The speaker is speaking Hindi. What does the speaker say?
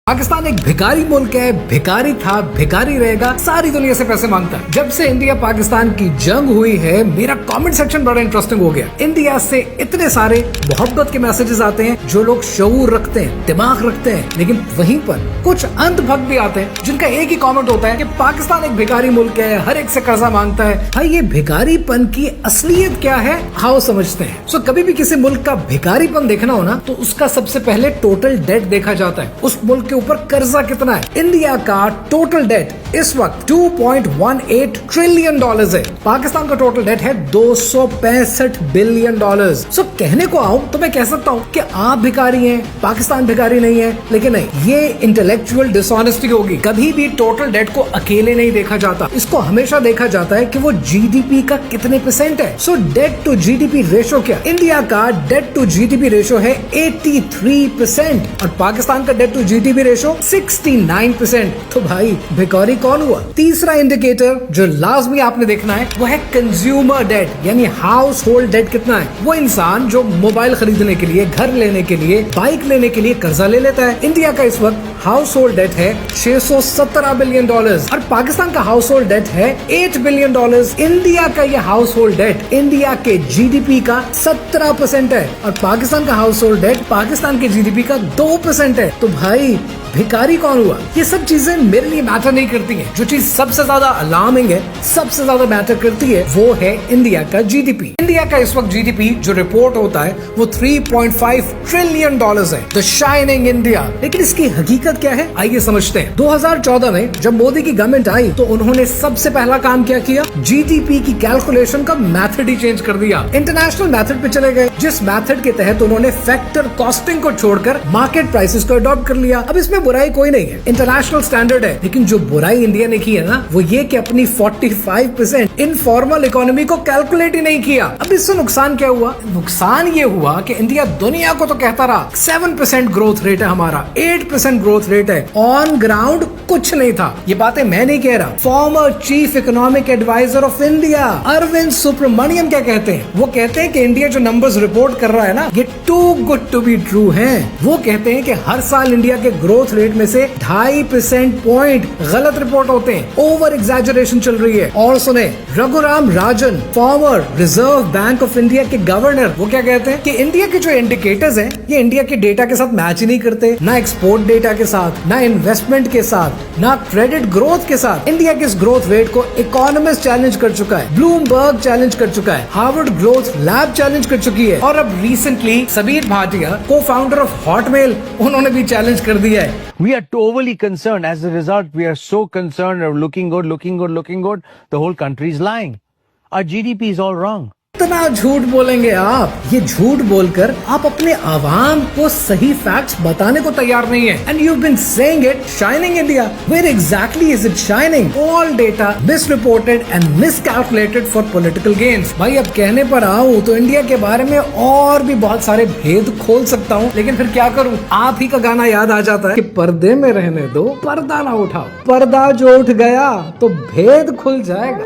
पाकिस्तान एक भिखारी मुल्क है, भिखारी था, भिखारी रहेगा, सारी दुनिया से पैसे मांगता है। जब से इंडिया पाकिस्तान की जंग हुई है, मेरा कमेंट सेक्शन बड़ा इंटरेस्टिंग हो गया। इंडिया से इतने सारे मोहब्बत के मैसेजेस आते हैं, जो लोग शऊर रखते हैं, दिमाग रखते हैं, लेकिन वहीं पर कुछ अंधभक्त भी आते हैं जिनका एक ही कमेंट होता है कि पाकिस्तान एक भिखारी मुल्क है, हर एक से कर्जा मांगता है। भाई ये भिखारीपन की असलियत क्या है, आओ समझते हैं। सो कभी भी किसी मुल्क का भिखारीपन देखना हो ना, तो उसका सबसे पहले टोटल डेट देखा जाता है, उस मुल्क के ऊपर कर्जा कितना है। इंडिया का टोटल डेट इस वक्त 2.18 ट्रिलियन डॉलर्स है। पाकिस्तान का टोटल डेट है 265 बिलियन डॉलर्स। सो कहने को आऊं तो मैं कह सकता हूं कि आप भिखारी हैं, पाकिस्तान भिखारी नहीं है, लेकिन नहीं, ये इंटेलेक्चुअल डिसऑनेस्टी होगी। कभी भी टोटल डेट को अकेले नहीं देखा जाता, इसको हमेशा देखा जाता है कि वो जीडीपी का कितने परसेंट है। सो डेट टू जीडीपी रेशो क्या? इंडिया का डेट टू जीडीपी रेशो है 83% और पाकिस्तान का डेट टू जीडीपी रेशो 69%। तो भाई भिखारी कौन हुआ? तीसरा इंडिकेटर जो लाजमी आपने देखना है वो है कंज्यूमर डेट, यानी हाउस होल्ड डेट कितना है। वो इंसान जो मोबाइल खरीदने के लिए, घर लेने के लिए, बाइक लेने के लिए कर्जा ले लेता है। इंडिया का इस वक्त हाउस होल्ड डेट है 617 बिलियन डॉलर्स और पाकिस्तान का हाउस होल्ड डेट है 8 बिलियन डॉलर्स। इंडिया का ये हाउस होल्ड डेट इंडिया के जीडीपी का 17% है और पाकिस्तान का हाउस होल्ड डेट पाकिस्तान के जीडीपी का 2% है। तो भाई भिखारी कौन हुआ? ये सब चीजें मेरे लिए मैटर नहीं करती हैं। जो चीज सबसे ज्यादा अलार्मिंग है, सबसे ज्यादा मैटर करती है, वो है इंडिया का जीडीपी। इंडिया का इस वक्त जीडीपी जो रिपोर्ट होता है वो 3.5 ट्रिलियन डॉलर्स है, द शाइनिंग इंडिया। लेकिन इसकी हकीकत क्या है, आइए समझते हैं। 2014 में जब मोदी की गवर्नमेंट आई तो उन्होंने सबसे पहला काम क्या किया? जीडीपी की कैलकुलेशन का मेथड ही चेंज कर दिया। इंटरनेशनल मेथड पे चले गए, जिस मेथड के तहत उन्होंने फैक्टर कॉस्टिंग को छोड़कर मार्केट प्राइसेस को अडॉप्ट कर लिया। अब इसमें बुराई कोई नहीं है, इंटरनेशनल स्टैंडर्ड है, लेकिन जो बुराई इंडिया ने की है ना, वो ये कि अपनी 45% इनफॉर्मल इकोनॉमी को कैलकुलेट ही नहीं किया। अब इससे नुकसान क्या हुआ? नुकसान ये हुआ कि इंडिया दुनिया को तो कहता रहा 7% ग्रोथ रेट है हमारा, 8% ग्रोथ रेट है, ऑन ग्राउंड कुछ नहीं था। ये बातें मैं नहीं कह रहा, former chief economic adviser of India Arvind Subramanian क्या कहते हैं? वो कहते हैं कि इंडिया जो नंबर्स रिपोर्ट कर रहा है ना, ये too good to be true हैं। वो कहते हैं कि हर साल इंडिया के ग्रोथ रेट में से 2.5% पॉइंट गलत रिपोर्ट होते हैं, ओवर एग्जैजरेशन चल रही है। और सुने, Raghuram Rajan, former Reserve Bank of India के गवर्नर, वो क्या कहते हैं कि इंडिया के जो इंडिकेटर्स हैं, ये इंडिया के डेटा के साथ मैच ही नहीं करते, ना एक्सपोर्ट डेटा के साथ, ना इन्वेस्टमेंट के साथ, ना क्रेडिट ग्रोथ के साथ। इंडिया के इस ग्रोथ रेट को इकोनॉमिस्ट चैलेंज कर चुका है, ब्लूमबर्ग चैलेंज कर चुका है, हार्वर्ड ग्रोथ लैब चैलेंज कर चुकी है, और अब रिसेंटली सबीर भाटिया, को फाउंडर ऑफ हॉटमेल, उन्होंने भी चैलेंज कर दिया है। We are overly concerned. As a result, we are so concerned of looking good, looking good, looking good. The whole country is lying. Our GDP is all wrong. इतना झूठ बोलेंगे आप? ये झूठ बोलकर आप अपने आवाम को सही फैक्ट्स बताने को तैयार नहीं है। And you've been saying it, shining India. Where exactly is it shining? All data misreported and miscalculated for political gains. भाई अब कहने पर आऊँ तो इंडिया के बारे में और भी बहुत सारे भेद खोल सकता हूँ, लेकिन फिर क्या करूँ? आप ही का गाना याद आ जाता है कि पर्दे में रहने दो, पर्दा ना उठाओ। पर्दा जो उठ गया तो भेद खुल जाएगा।